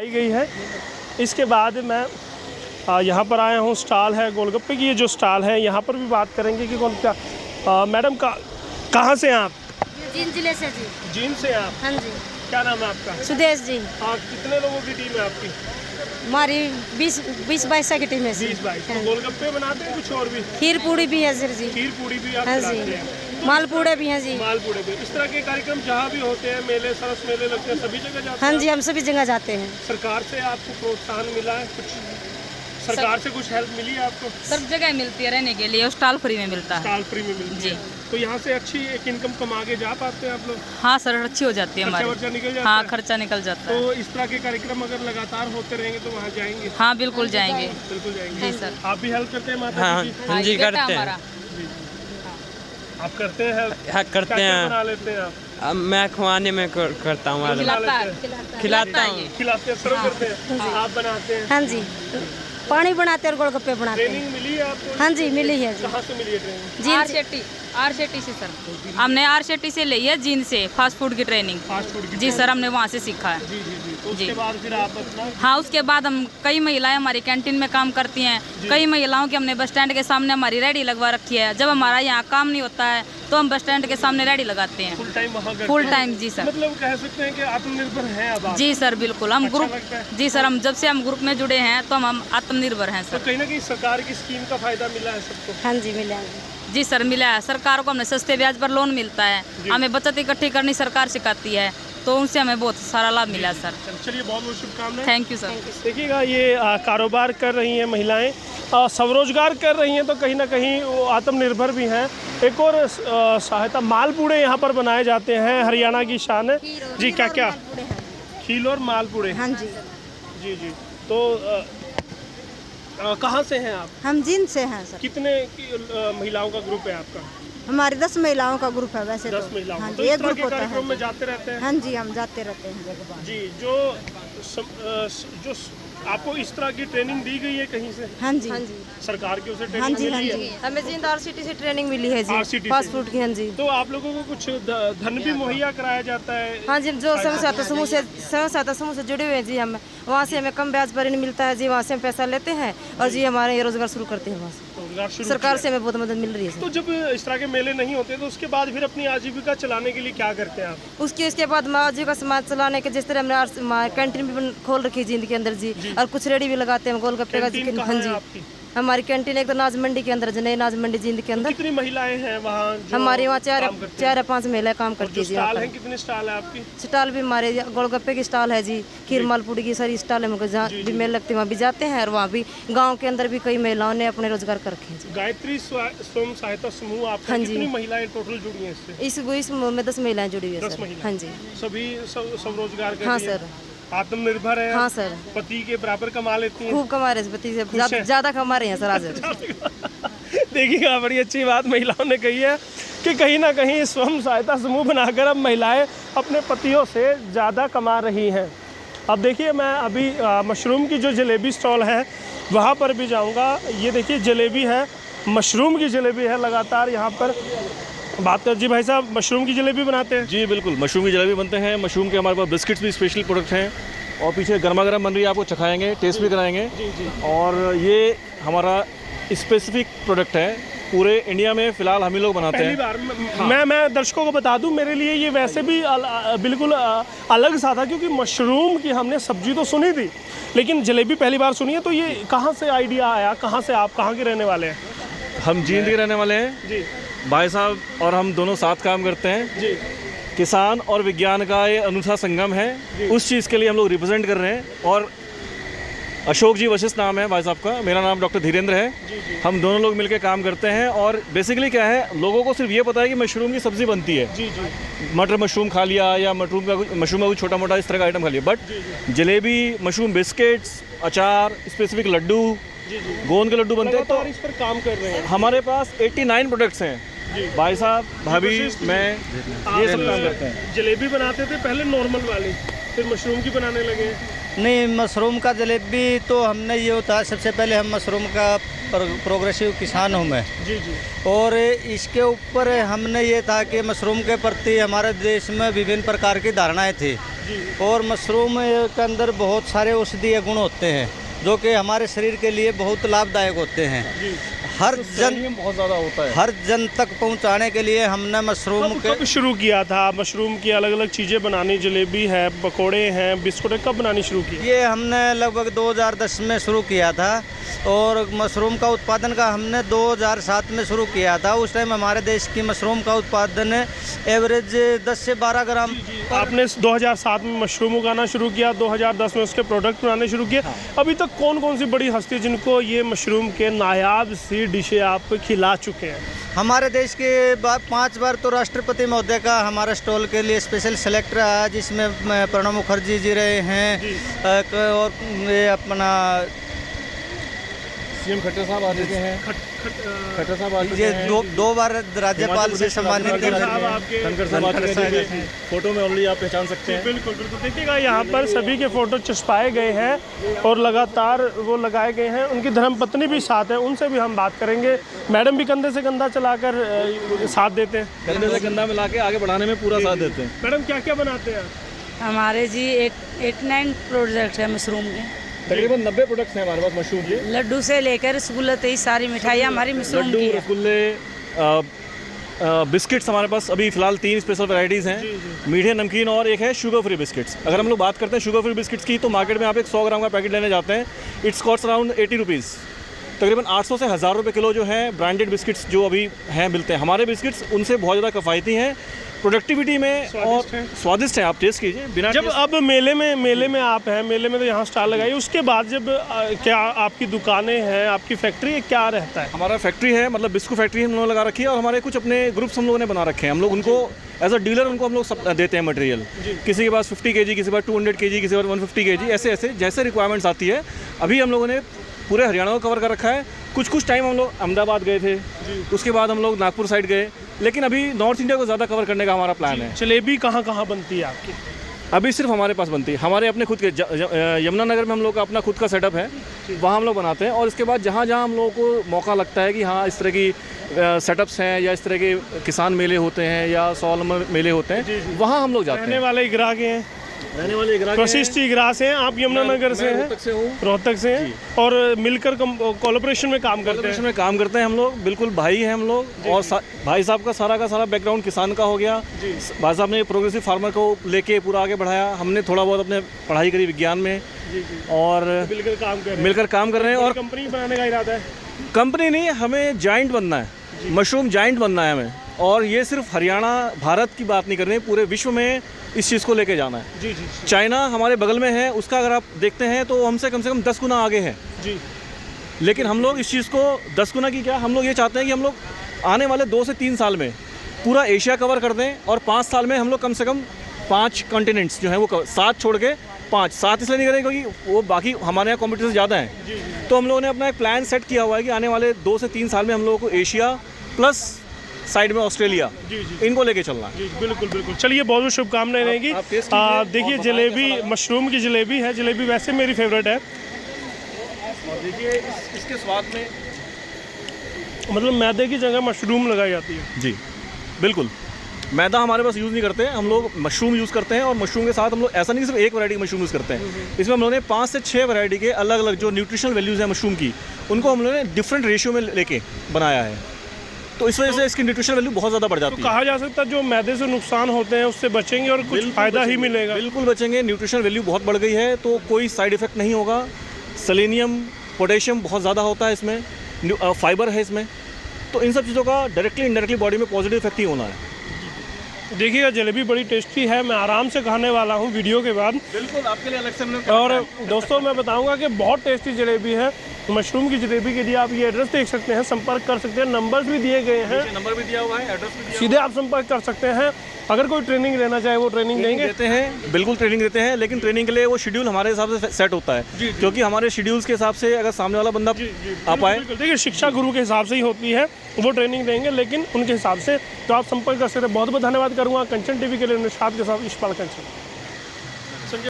आई गई है। इसके बाद मैं यहाँ पर आया हूँ, स्टॉल है गोलगप्पे की। ये जो स्टॉल है यहाँ पर भी बात करेंगे कि कौन क्या। मैडम कहाँ से हैं आप? जींद जिले से जी। जींद से आप? हाँ जी। क्या नाम है आपका? सुदेश जी। हाँ, कितने लोगों की टीम है आपकी? हमारी 20-22 की टीम है। 20-22। तो गोलगप्पे बनाते हैं कुछ और भी? खीर पूड़ी भी है सर जी। खीर पूड़ी भी आप हाँ खिलाते जी। हैं? मालपूड़े भी हैं जी। मालपूड़े भी। इस तरह के कार्यक्रम जहाँ भी होते हैं, मेले सरस मेले लगते हैं, सभी जगह जाते हैं? हाँ जी, हम सभी जगह जाते हैं। सरकार से आपको प्रोत्साहन मिला है कुछ? सरकार से कुछ हेल्प मिली है आपको? सब जगह मिलती है रहने के लिए, स्टॉल फ्री में मिलता है। स्टॉल फ्री में मिलती है। तो यहाँ से अच्छी एक इनकम कमा के जा पाते हैं आप लोग? हाँ सर, अच्छी हो जाती है हमारी। खर्चा निकल जाता हाँ, है? खर्चा निकल जाता है। तो इस तरह के कार्यक्रम अगर लगातार होते रहेंगे तो वहाँ जाएंगे? हाँ बिल्कुल जाएंगे। बिल्कुल जाएंगे। जी सर। आप भी हेल्प करते हैं माता जी की? हाँ जी करते हैं। आप करते हैं हेल्प? हाँ करते क्या हैं। बना लेते हैं आप? अब मैं खुआने में करता हूँ। खिलाता है। खिलाता हूँ। खिलाते हैं, सर्व करते हैं? आप बनाते हैं? हाँ जी, पानी बनाते हैं और गोलगप्पे बनाते हैं। ट्रेनिंग मिली है आपको? हाँ जी, मिली है जी। कहाँ से मिली है ट्रेनिंग? जींद आर शेट्टी से सर, हमने आर शेट्टी से ली है, जींद से फास्ट फूड की ट्रेनिंग। फास्ट फूड की? जी सर, हमने वहाँ से सीखा है। जी जी जी। तो उसके बाद फिर आप अपना? हाँ, उसके बाद हम कई महिलाएं हमारी कैंटीन में काम करती हैं। कई महिलाओं की हमने बस स्टैंड के सामने हमारी रेडी लगवा रखी है। जब हमारा यहाँ काम नहीं होता है तो हम बस स्टैंड के सामने रेडी लगाते हैं। फुल टाइम वहाँ? फुल टाइम जी सर। मतलब कह सकते हैं कि आत्मनिर्भर हैं अब आप? जी सर बिल्कुल। हम अच्छा ग्रुप, लगता है? जी सर, हम जब से हम ग्रुप में जुड़े हैं तो हम आत्मनिर्भर हैं तो सर। कहीं ना कहीं सरकार की स्कीम का फायदा मिला है सबको? हाँ जी, मिला है। जी सर मिला है। सरकार को हमने सस्ते ब्याज पर लोन मिलता है, हमें बचत इकट्ठी करनी सरकार सिखाती है, तो उनसे हमें बहुत सारा लाभ मिला है सर। चलिए, बहुत बहुत शुभकामनाएं। Thank you sir. देखिएगा, ये कारोबार कर रही हैं महिलाएं, स्वरोजगार कर रही हैं, तो कहीं ना कहीं वो आत्मनिर्भर भी हैं। एक और सहायता, मालपूड़े यहाँ पर बनाए जाते हैं, हरियाणा की शान है जी। क्या क्या? खील और मालपूड़े? हाँ जी। जी जी। तो कहाँ से हैं आप? हम जींद से हैं सर। कितने महिलाओं का ग्रुप है आपका? हमारे 10 महिलाओं का ग्रुप है वैसे। 10 महिलाओं हाँ का। जी, तो इस एक तरह ग्रुप के होता कार्यक्रम है। में जाते रहते हैं? हाँ जी, हम जाते रहते हैं जी। जो आपको इस तरह की ट्रेनिंग दी गई है कहीं से? हाँ जी। सरकार की उसे हाँ ट्रेनिंग जी। हाँ मिली जी, है? हमें जींद RCT से ट्रेनिंग मिली है जी, RCT से? फास्ट फूड की। हाँ जी। तो आप लोगों को कुछ धन भी मुहैया कराया जाता है? हाँ जी, जो स्वयं सहायता समूह से जुड़े हुए हैं जी, हम वहाँ से हमें कम ब्याज पर ऋण मिलता है जी, वहाँ से हम पैसा लेते हैं और जी हमारे ये रोजगार शुरू करते हैं वहाँ से। रोजगार शुरू सरकार किया। से हमें बहुत मदद मिल रही है। तो जब इस तरह के मेले नहीं होते तो उसके बाद फिर अपनी आजीविका चलाने के लिए क्या करते हैं आप? उसके बाद आजीविका समाज चलाने के, जिस तरह हमने कैंटीन भी खोल रखी है जींद के अंदर जी, और कुछ रेडी भी लगाते हैं गोलगप्पे का। कैंटीन कहाँ हाँ है जी, आपकी? हमारी कैंटीन एक तो नाज मंडी के अंदर, नई नाज मंडी जींद के अंदर। कितनी महिलाएं हैं वहाँ? हमारे वहाँ 4-5 महिलाएं काम और करती जो है जी। स्टॉल है, कितने स्टॉल है आपकी? स्टॉल भी हमारे गोलगप्पे की स्टॉल है जी, खीर मालपूड़ी की सारी स्टॉल है। जहाँ भी मेल लगती है वहाँ भी जाते हैं, और वहाँ भी गांव के अंदर भी कई महिलाओं ने अपने रोजगार कर रखे हैं जी। गायत्री स्वयं सहायता समूह आपका? हाँ जी। कितनी महिलाएं टोटल जुड़ी हैं इससे? इस समूह में 10 महिलाएं जुड़ी हुई है 10 सर। महिलाएं? हाँ जी। सभी स्वरोजगार कर हाँ रही हैं? सर। आत्मनिर्भर है? हाँ सर। पति के बराबर कमा लेती हैं? खूब कमा रहे हैं पति से, ज्यादा कमा रहे हैं सर आज। देखिएगा, बड़ी अच्छी बात महिलाओं ने कही है कि कहीं ना कहीं स्वयं सहायता समूह बनाकर अब महिलाएं अपने पतियों से ज़्यादा कमा रही हैं। अब देखिए, मैं अभी मशरूम की जो जलेबी स्टॉल है वहाँ पर भी जाऊँगा। ये देखिए जलेबी है, मशरूम की जलेबी है लगातार यहाँ पर। बात कर जी, भाई साहब मशरूम की जलेबी बनाते हैं? जी बिल्कुल, मशरूम की जलेबी बनते हैं। मशरूम के हमारे पास बिस्किट्स भी स्पेशल प्रोडक्ट हैं, और पीछे गर्मा गर्म बन रही है, आपको चखाएंगे, टेस्ट भी कराएंगे। और ये हमारा स्पेसिफिक प्रोडक्ट है, पूरे इंडिया में फ़िलहाल हम ही लोग बनाते हैं। पहली बार मैं दर्शकों को बता दूं, मेरे लिए ये वैसे भी बिल्कुल अलग सा था, क्योंकि मशरूम की हमने सब्जी तो सुनी थी लेकिन जलेबी पहली बार सुनी है। तो ये कहाँ से आइडिया आया? कहाँ से, आप कहाँ के रहने वाले हैं? हम जींद के रहने वाले हैं जी। भाई साहब और हम दोनों साथ काम करते हैं जी। किसान और विज्ञान का ये अनूठा संगम है, उस चीज़ के लिए हम लोग रिप्रेजेंट कर रहे हैं। और अशोक जी वशिष्ठ नाम है भाई साहब का, मेरा नाम डॉक्टर धीरेन्द्र है। हम दोनों लोग मिलकर काम करते हैं। और बेसिकली क्या है, लोगों को सिर्फ ये पता है कि मशरूम की सब्ज़ी बनती है, जी जी। मटर मशरूम खा लिया या मशरूम का कोई छोटा मोटा इस तरह का आइटम खा लिया। बट जलेबी, मशरूम बिस्किट्स, अचार, स्पेसिफिक लड्डू, गोंद के लड्डू बनते हैं। तो इस पर काम कर रहे हैं। हमारे पास 89 प्रोडक्ट्स हैं भाई साहब, भाभी, मैं, ये सब काम करते हैं। जलेबी बनाते थे पहले नॉर्मल वाली, फिर मशरूम की बनाने लगे? नहीं, मशरूम का जलेबी तो हमने ये होता है, सबसे पहले हम मशरूम का प्रोग्रेसिव किसान हूँ मैं जी जी। और इसके ऊपर हमने ये था कि मशरूम के प्रति हमारे देश में विभिन्न प्रकार की धारणाएं थी। और मशरूम के अंदर बहुत सारे औषधीय गुण होते हैं जो कि हमारे शरीर के लिए बहुत लाभदायक होते हैं। हर जन तक पहुंचाने के लिए हमने मशरूम कब शुरू किया था? मशरूम की अलग अलग चीज़ें बनानी, जलेबी है, पकोड़े हैं, बिस्कुट है, कब बनानी शुरू की? ये हमने लगभग 2010 में शुरू किया था और मशरूम का उत्पादन का हमने 2007 में शुरू किया था। उस टाइम हमारे देश की मशरूम का उत्पादन एवरेज 10 से 12 ग्राम। आपने 2007 में मशरूम उगाना शुरू किया, 2010 में उसके प्रोडक्ट बनाने शुरू किए। अभी तक कौन कौन सी बड़ी हस्ती जिनको ये मशरूम के नायाब सी डिशें आप खिला चुके हैं? हमारे देश के 5 बार तो राष्ट्रपति महोदय का हमारा स्टॉल के लिए स्पेशल सेलेक्ट रहा, जिसमें प्रणब मुखर्जी जी रहे हैं और ये अपना सीएम खट्टर साहब आ चुके हैं। खट्टर साहब आ चुके ये हैं। दो बार राज्यपाल से सम्मानित धनखड़ साहब आ चुके हैं। फोटो में ऑलरेडी आप पहचान सकते हैं। बिल्कुल बिल्कुल, देखिएगा यहाँ पर सभी के फोटो चिपकाए गए हैं और लगातार वो लगाए गए हैं। उनकी धर्मपत्नी भी साथ है, उनसे भी हम बात करेंगे। मैडम भी कंधे से कंधा चलाकर साथ देते हैं, कंधे से कंधा मिला के आगे बढ़ाने में पूरा साथ देते हैं। मैडम क्या क्या बनाते हैं? हमारे जी 8-9 प्रोजेक्ट है मशरूम के। तकरीबन 90 प्रोडक्ट्स हैं हमारे पास मशरूम के। लड्डू से लेकर रसगुल्ला तक सारी मिठाइयाँ हमारी मशरूम लड्डू, की है। रसगुल्ले, बिस्किट्स हमारे पास अभी फ़िलहाल 3 स्पेशल वैराइटीज़ हैं, मीठे, नमकीन और एक है शुगर फ्री बिस्किट्स। अगर हम लोग बात करते हैं शुगर फ्री बिस्किट्स की, तो मार्केट में आप एक 100 ग्राम का पैकेट लेने जाते हैं, इट्स कॉस्ट अराउंड 80 रुपीज़। तकरीबन 800 से 1000 रुपये किलो जो है ब्रांडेड बिस्किट्स जो अभी हैं मिलते हैं। हमारे बिस्किट्स उनसे बहुत ज़्यादा किफ़ायती हैं प्रोडक्टिविटी में और स्वादिष्ट हैं। आप टेस्ट कीजिए बिना जब अब मेले में आप हैं, मेले में तो यहाँ स्टॉल लगाइए, उसके बाद जब क्या आपकी दुकानें हैं, आपकी फैक्ट्री है, क्या रहता है? हमारा फैक्ट्री है, मतलब बिस्कुट फैक्ट्री हम लोगों ने लगा रखी है और हमारे कुछ अपने ग्रुप्स हम लोगों ने बना रखे हैं। हम लोग उनको एज अ डीलर उनको हम लोग सब देते हैं मटेरियल। किसी के पास 50 kg, किसी के पास 200 kg, किसी के पास 150 kg, ऐसे ऐसे जैसे रिक्वायरमेंट्स आती है। अभी हम लोगों ने पूरे हरियाणा को कवर कर रखा है। कुछ टाइम हम लोग अहमदाबाद गए थे, उसके बाद हम लोग नागपुर साइड गए, लेकिन अभी नॉर्थ इंडिया को ज़्यादा कवर करने का हमारा प्लान है। जलेबी कहाँ कहाँ बनती है आपकी? अभी सिर्फ हमारे पास बनती है, हमारे अपने खुद के यमुनानगर में हम लोग का अपना खुद का सेटअप है, वहाँ हम लोग बनाते हैं। और इसके बाद जहाँ जहाँ हम लोगों को मौका लगता है कि हाँ इस तरह की सेटअप्स हैं या इस तरह के किसान मेले होते हैं या स्वावलंबन मेले होते हैं, वहाँ हम लोग जाते हैं। रहने वाले ग्राहक हैं, रहने वाले प्रशिष्टि ग्रास हैं। आप यमुनानगर से हैं? रोहतक से हैं और मिलकर कोलैबोरेशन में काम करते हैं। हम लोग बिल्कुल भाई हैं हम लोग। और भाई साहब का सारा बैकग्राउंड किसान का हो गया। भाई साहब ने प्रोग्रेसिव फार्मर को लेके पूरा आगे बढ़ाया। हमने थोड़ा बहुत अपने पढ़ाई करी विज्ञान में और मिलकर काम कर रहे हैं। और कंपनी बनाने का इरादा है? कंपनी नहीं, हमें जाइंट बनना है, मशरूम जाइंट बनना है हमें। और ये सिर्फ हरियाणा भारत की बात नहीं कर रहे हैं, पूरे विश्व में इस चीज़ को लेके जाना है। जी। चाइना हमारे बगल में है, उसका अगर आप देखते हैं तो हमसे कम से कम 10 गुना आगे है जी। लेकिन हम लोग इस चीज़ को 10 गुना की क्या, हम लोग ये चाहते हैं कि हम लोग आने वाले 2 से 3 साल में पूरा एशिया कवर कर दें और 5 साल में हम लोग कम से कम 5 कॉन्टिनेंट्स जो हैं वो 7 छोड़ के 5, 7 इसलिए नहीं करें क्योंकि वो बाकी हमारे यहाँ कॉम्पिटिशन ज़्यादा है। तो हम लोगों ने अपना एक प्लान सेट किया हुआ है कि आने वाले 2 से 3 साल में हम लोगों को एशिया प्लस साइड में ऑस्ट्रेलिया इनको लेके चलना है। बिल्कुल। चलिए, बहुत बहुत शुभकामनाएं रहेंगी। देखिए, जलेबी, मशरूम की जलेबी है। जलेबी वैसे मेरी फेवरेट है। और देखिए इसके स्वाद में मतलब मैदे की जगह मशरूम लगाई जाती है। जी बिल्कुल, मैदा हमारे पास यूज़ नहीं करते हैं, हम लोग मशरूम यूज़ करते हैं। और मशरूम के साथ हम लोग ऐसा नहीं सिर्फ एक वैरायटी की मशरूम यूज़ करते हैं, इसमें हम लोगों ने 5 से 6 वैरायटी के अलग अलग जो न्यूट्रिशनल वैल्यूज़ हैं मशरूम की, उनको हम लोगों ने डिफरेंट रेशियो में लेके बनाया है। तो इस वजह से इसकी न्यूट्रिशनल वैल्यू बहुत ज़्यादा बढ़ जाती है। कहा जा सकता है जो मैदे से नुकसान होते हैं उससे बचेंगे और कुछ फ़ायदा ही मिलेगा। बिल्कुल बचेंगे, न्यूट्रिशनल वैल्यू बहुत बढ़ गई है, तो कोई साइड इफेक्ट नहीं होगा। सेलेनियम, पोटेशियम बहुत ज़्यादा होता है इसमें, फाइबर है इसमें, तो इन सब चीज़ों का डायरेक्टली इनडायरेक्टली बॉडी में पॉजिटिव इफेक्ट ही होना है। देखिएगा, जलेबी बड़ी टेस्टी है, मैं आराम से खाने वाला हूँ वीडियो के बाद। बिल्कुल आपके लिए अलग से हमने और दोस्तों मैं बताऊंगा कि बहुत टेस्टी जलेबी है। मशरूम की जलेबी के लिए आप ये एड्रेस देख सकते हैं, संपर्क कर सकते हैं, नंबर्स भी दिए गए हैं, नंबर भी दिया हुआ है, एड्रेस भी दिया, सीधे आप संपर्क कर सकते हैं। अगर कोई ट्रेनिंग लेना चाहे वो ट्रेनिंग देते हैं, बिल्कुल ट्रेनिंग देते हैं, लेकिन ट्रेनिंग के लिए वो शेड्यूल हमारे हिसाब से सेट होता है, क्योंकि हमारे शेड्यूल्स के हिसाब से अगर सामने वाला बंदा आ पाए। देखिए, शिक्षा गुरु के हिसाब से ही होती है, वो ट्रेनिंग देंगे लेकिन उनके हिसाब से, तो आप संपर्क कर सकते हैं। बहुत बहुत धन्यवाद करूँगा कंचन टीवी के लिए निशाद के साथ इशपाल कंचन।